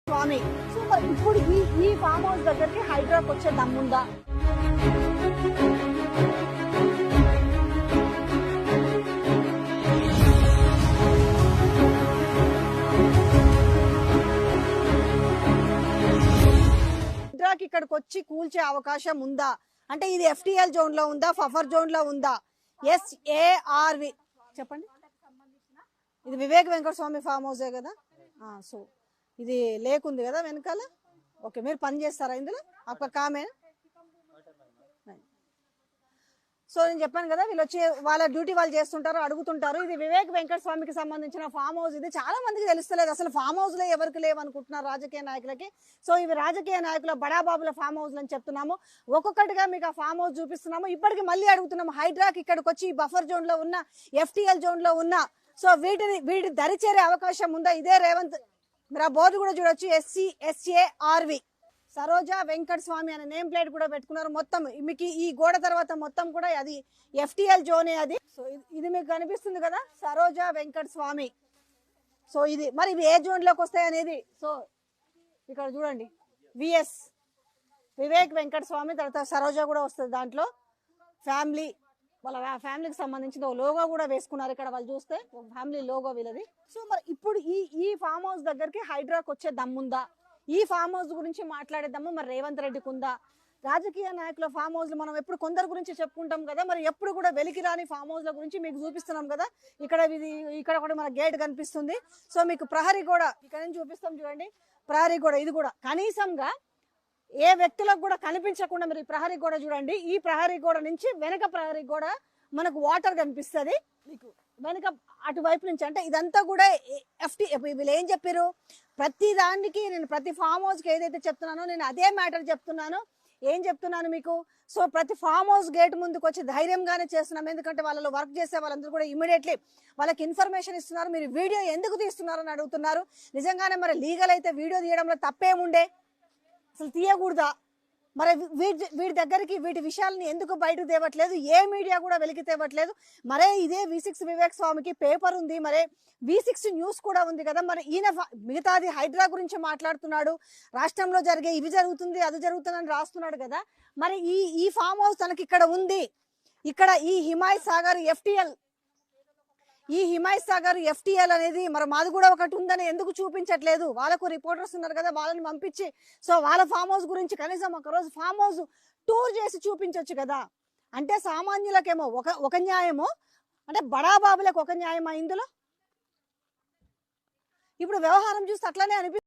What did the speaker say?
స్వామి. So మరి ఇప్పుడు ఈ ఫామ్ హౌస్ దగ్గరికి హైదరాబాద్ వచ్చే దమ్ముందా? హైదరాబాద్ ఇక్కడికి వచ్చి కూల్చే అవకాశం ఉందా? అంటే ఇది ఎఫ్టిఎల్ జోన్ లో ఉందా, ఫఫర్ జోన్ లో ఉందా? SARV చెప్పండి. ఇది వివేక్ వెంకట స్వామి ఫామ్ హౌసే కదా. సో ఇది లేకుంది కదా వెనకాల. ఓకే, మీరు పని చేస్తారా ఇందులో? ఒక కామే. సో నేను చెప్పాను కదా, వీళ్ళు వచ్చి వాళ్ళ డ్యూటీ వాళ్ళు చేస్తుంటారు, అడుగుతుంటారు. ఇది వివేక్ వెంకట స్వామికి సంబంధించిన ఫామ్ హౌస్. ఇది చాలా మందికి తెలుస్తలేదు అసలు ఫామ్ హౌస్లో ఎవరికి లేవనుకుంటున్నారు రాజకీయ నాయకులకి. సో ఇవి రాజకీయ నాయకుల బడాబాబుల ఫామ్ హౌస్లు అని చెప్తున్నాము. ఒక్కొక్కటిగా మీకు ఆ ఫామ్ హౌస్ చూపిస్తున్నాము. ఇప్పటికి మళ్ళీ అడుగుతున్నాము, హైడ్రాకి ఇక్కడికి వచ్చి బఫర్ జోన్ లో ఉన్న, FTL జోన్ లో ఉన్న, సో వీటి దరి చేరే అవకాశం ఉందా? ఇదే రేవంత్, మీరు ఆ బోర్డు కూడా చూడొచ్చు, SARV సరోజా వెంకట స్వామి అనే నేమ్ ప్లేట్ కూడా పెట్టుకున్నారు. మొత్తం మీకు ఈ గోడ తర్వాత మొత్తం కూడా అది FTL జోనే అది. సో ఇది మీకు కనిపిస్తుంది కదా, సరోజా వెంకట స్వామి. సో ఇది మరి ఇవి ఏ జోన్ లోకి వస్తాయి అనేది, సో ఇక్కడ చూడండి, VS వివేక్ వెంకట స్వామి, తర్వాత సరోజా కూడా వస్తుంది దాంట్లో. ఫ్యామిలీ, వాళ్ళ ఫ్యామిలీకి సంబంధించిన లోగో కూడా వేసుకున్నారు ఇక్కడ వాళ్ళు చూస్తే, ఫ్యామిలీ లోగో వీళ్ళది. సో మరి ఇప్పుడు ఈ ఫామ్ హౌస్ దగ్గరికి హైడ్రాకి వచ్చే దమ్ముందా? ఈ ఫామ్ హౌస్ గురించి మాట్లాడేద్దాము. మరి రేవంత్ రెడ్డికి ఉందా? రాజకీయ నాయకుల ఫామ్ హౌస్లు మనం ఎప్పుడు కొందరు గురించి చెప్పుకుంటాం కదా, మరి ఎప్పుడు కూడా వెలికి రాని ఫామ్ హౌస్ల గురించి మీకు చూపిస్తున్నాం కదా. ఇక్కడ కూడా మన గేట్ కనిపిస్తుంది. సో మీకు ప్రహరీ గోడ ఇక్కడ నుంచి చూపిస్తాం చూడండి. ప్రహరీ గోడ ఇది కూడా కనీసంగా ఏ వ్యక్తులకు కూడా కనిపించకుండా మీరు ఈ ప్రహరీ గోడ చూడండి. ఈ ప్రహరీ గోడ నుంచి వెనక ప్రహరీ గోడ మనకు వాటర్ కనిపిస్తుంది మీకు వెనక అటువైపు నుంచి. అంటే ఇదంతా కూడా వీళ్ళు ఏం చెప్పారు, ప్రతి దానికి నేను ప్రతి ఫామ్ హౌస్కి ఏదైతే చెప్తున్నానో నేను అదే మ్యాటర్ చెప్తున్నాను. ఏం చెప్తున్నాను మీకు, సో ప్రతి ఫామ్ హౌస్ గేట్ ముందుకు వచ్చి ధైర్యంగానే చేస్తున్నాం. ఎందుకంటే వాళ్ళలో వర్క్ చేసే వాళ్ళందరూ కూడా ఇమీడియట్లీ వాళ్ళకి ఇన్ఫర్మేషన్ ఇస్తున్నారు. మీరు వీడియో ఎందుకు తీస్తున్నారని అడుగుతున్నారు. నిజంగానే మరి లీగల్ అయితే వీడియో తీయడంలో తప్పేముండే, అసలు తీయకూడదా? మరి వీటి దగ్గరికి వీటి విషయాలని ఎందుకు బయటకు తేవట్లేదు? ఏ మీడియా కూడా వెలికి తేవట్లేదు. మరే ఇదే V6 వివేక్ స్వామికి పేపర్ ఉంది, మరే V6 న్యూస్ కూడా ఉంది కదా. మరి ఈయన మిగతాది హైడ్రా గురించి మాట్లాడుతున్నాడు, రాష్ట్రంలో జరిగే ఇవి జరుగుతుంది అది జరుగుతుందని రాస్తున్నాడు కదా. మరి ఈ ఫామ్ హౌస్ తనకి ఇక్కడ ఉంది. ఇక్కడ ఈ హిమాయత్ సాగర్ FTL అనేది మరి మాది కూడా ఒకటి ఉందని ఎందుకు చూపించట్లేదు? వాళ్ళకు రిపోర్టర్స్ ఉన్నారు కదా, వాళ్ళని పంపించి సో వాళ్ళ ఫామ్ హౌస్ గురించి కనీసం ఒకరోజు ఫామ్ హౌస్ టూర్ చేసి చూపించవచ్చు కదా. అంటే సామాన్యులకేమో ఒక న్యాయమో, అంటే బడాబాబులకు ఒక న్యాయమా ఇందులో? ఇప్పుడు వ్యవహారం చూస్తే అట్లనే అనిపిస్తుంది.